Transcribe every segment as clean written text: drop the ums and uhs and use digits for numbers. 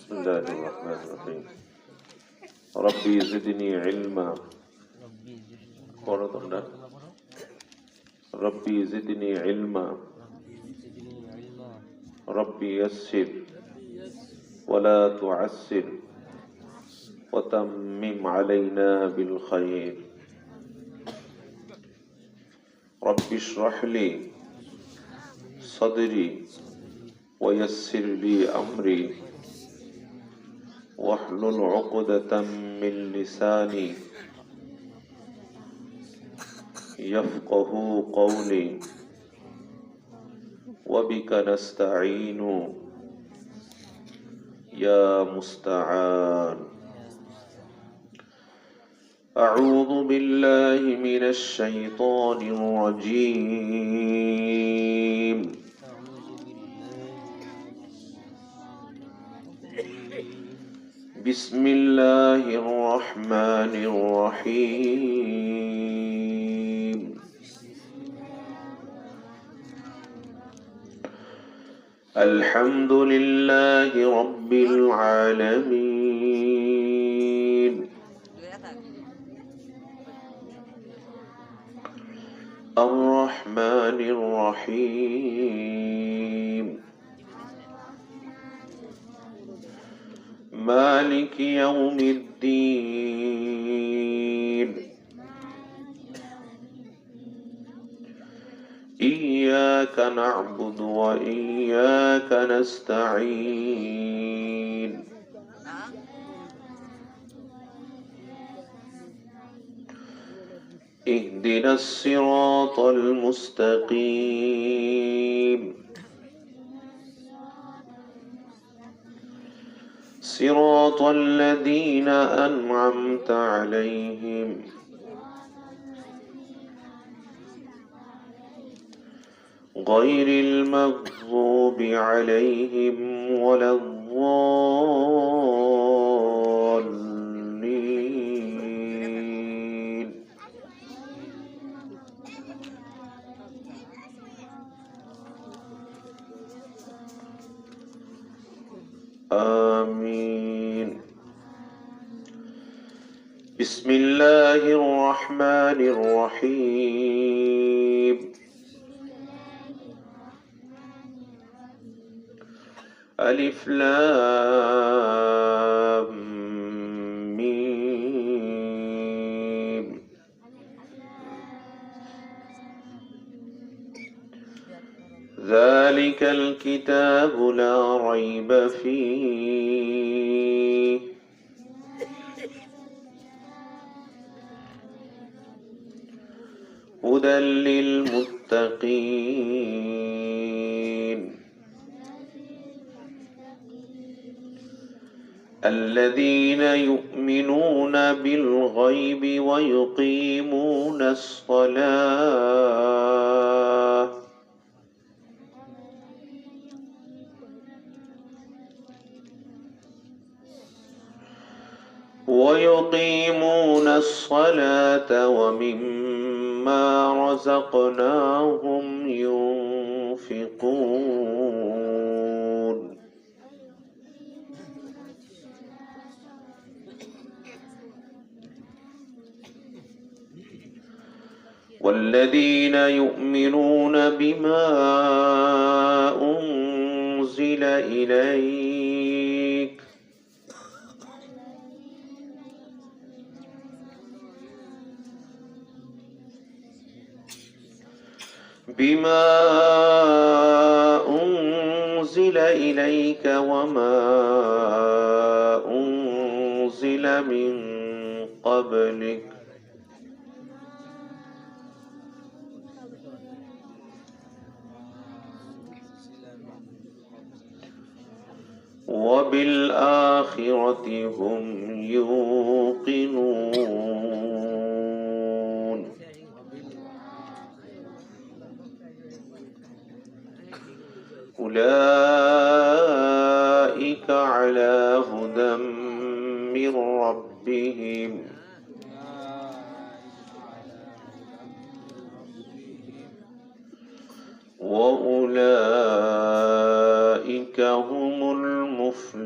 بسم الله الرحمن الرحيم ربي زدني علما ربي زدني علما ربي يسر ولا تعسر وتمم علينا بالخير رب اشرح لي صدري ويسر لي أمري واحلل عقدة من لساني يفقه قولي وبك نستعين يا مستعان أعوذ بالله من الشيطان الرجيم بسم الله الرحمن الرحيم الحمد لله رب العالمين الرحمن الرحيم مالك يوم الدين إياك نعبد وإياك نستعين اهدنا الصراط المستقيم صراط الذين أنعمت عليهم غير المغضوب عليهم ولا الضالين آمين بسم الله الرحمن الرحيم ألف لام ميم ذلك الكتاب لا ريب فيه هدى للمتقين الذين يؤمنون بالغيب ويقيمون الصلاة ومما رزقناهم ينفقون والذين يؤمنون بما أنزل إليك وما أنزل من قبلك وبالآخرة هم يوقنون أولئك على هدى من ربهم وأولئك أولئك هم المفلحون.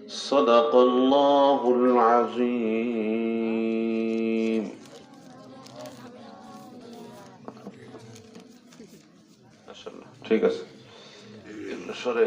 صدق الله العظيم. ঠিক আছে, সরে